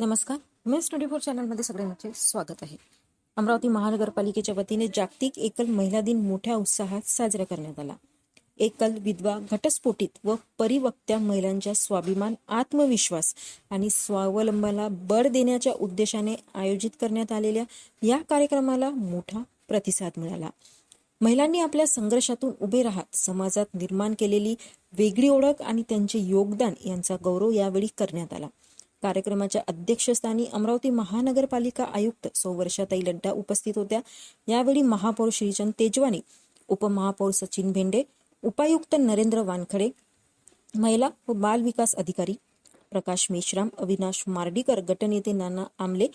नमस्कार. मेन्स 24 चॅनलमध्ये सगळ्यांचे स्वागत आहे. अमरावती महानगरपालिकेच्या वतीने जागतिक एकल महिला दिन मोठ्या उत्साहात साजरा करण्यात आला. एकल, विधवा, घटस्फोटित व परिवक्त्या महिलांच्या स्वाभिमान, आत्मविश्वास आणि स्वावलंबनाला बळ देण्याच्या उद्देशाने आयोजित करण्यात आलेल्या या कार्यक्रमाला मोठा प्रतिसाद मिळाला. महिलांनी आपल्या संघर्षातून उभे राहत समाजात निर्माण केलेली वेगळी ओळख आणि त्यांचे योगदान यांचा गौरव यावेळी करण्यात आला. कार्यक्रमाच्या अध्यक्षस्थानी अमरावती महानगरपालिका आयुक्त सौ वर्षाताई लड्डा उपस्थित होत्या. यावेळी महापौर श्रीचंद तेजवानी, उपमहापौर सचिन भेंडे, उपायुक्त नरेंद्र वानखडे, महिला व बाल विकास अधिकारी प्रकाश मेश्राम, अविनाश मार्डीकर, गटनेते नाना आमले,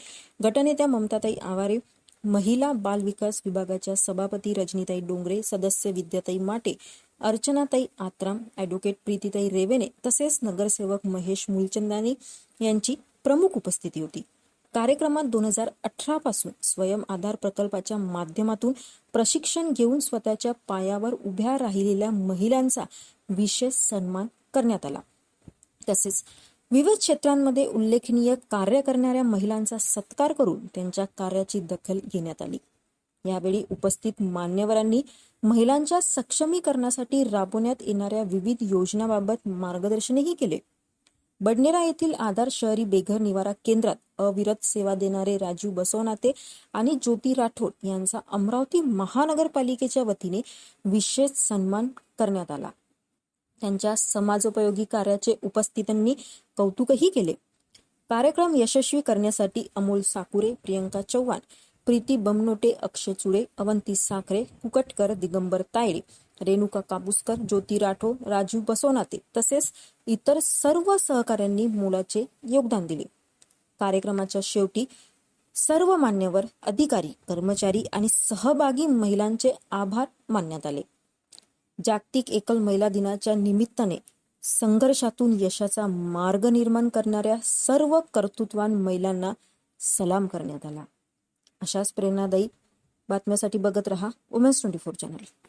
गटनेत्या ममताताई आवारे, महिला बाल विकास विभागाच्या सभापती रजनीताई डोंगरे, सदस्य विद्याताई माटे, अर्चनाताई आत्राम, ॲडव्होकेट प्रीतीताई रेवेने तसेच नगरसेवक महेश मुलचंदानी यांची प्रमुख उपस्थिती होती. कार्यक्रमात 2018 पासून स्वयं आधार प्रकल्पाच्या माध्यमातून प्रशिक्षण घेऊन स्वतःच्या पायावर उभ्या राहिलेल्या महिलांचा विशेष सन्मान करण्यात आला. तसेच विविध क्षेत्रांमध्ये उल्लेखनीय कार्य करणाऱ्या महिलांचा सत्कार करून त्यांच्या कार्याची दखल घेण्यात आली. यावेळी उपस्थित मान्यवरांनी महिलांच्या सक्षमीकरणासाठी राबवण्यात येणाऱ्या विविध योजनांबाबत मार्गदर्शनही केले. बडनेरा येथील आधार शहरी बेघर निवारा केंद्रात अविरत सेवा देणारे राजू बसवनाते आणि ज्योती राठोड यांचा अमरावती महानगरपालिकेच्या वतीने विशेष सन्मान करण्यात आला. त्यांच्या समाजोपयोगी कार्याचे उपस्थितांनी कौतुकही केले. कार्यक्रम यशस्वी करण्यासाठी अमोल साकुरे, प्रियंका चव्हाण, प्रीती बमनोटे, अक्षय चुडे, अवंती साखरे, कुकटकर, दिगंबर तायडे, रेणुका कापूसकर, ज्योती राठोड, राजू बसवनाते तसेच इतर सर्व सहकाऱ्यांनी मोलाचे योगदान दिले. कार्यक्रमाच्या शेवटी सर्व मान्यवर, अधिकारी, कर्मचारी आणि सहभागी महिलांचे आभार मानण्यात आले. जागतिक एकल महिला दिनाच्या निमित्ताने संघर्षातून यशाचा मार्ग निर्माण करणाऱ्या सर्व कर्तृत्ववान महिलांना सलाम करण्यात आला. अशाच प्रेरणादायी बातम्यासाठी बघत रहा वुमेन्स 24 चॅनल.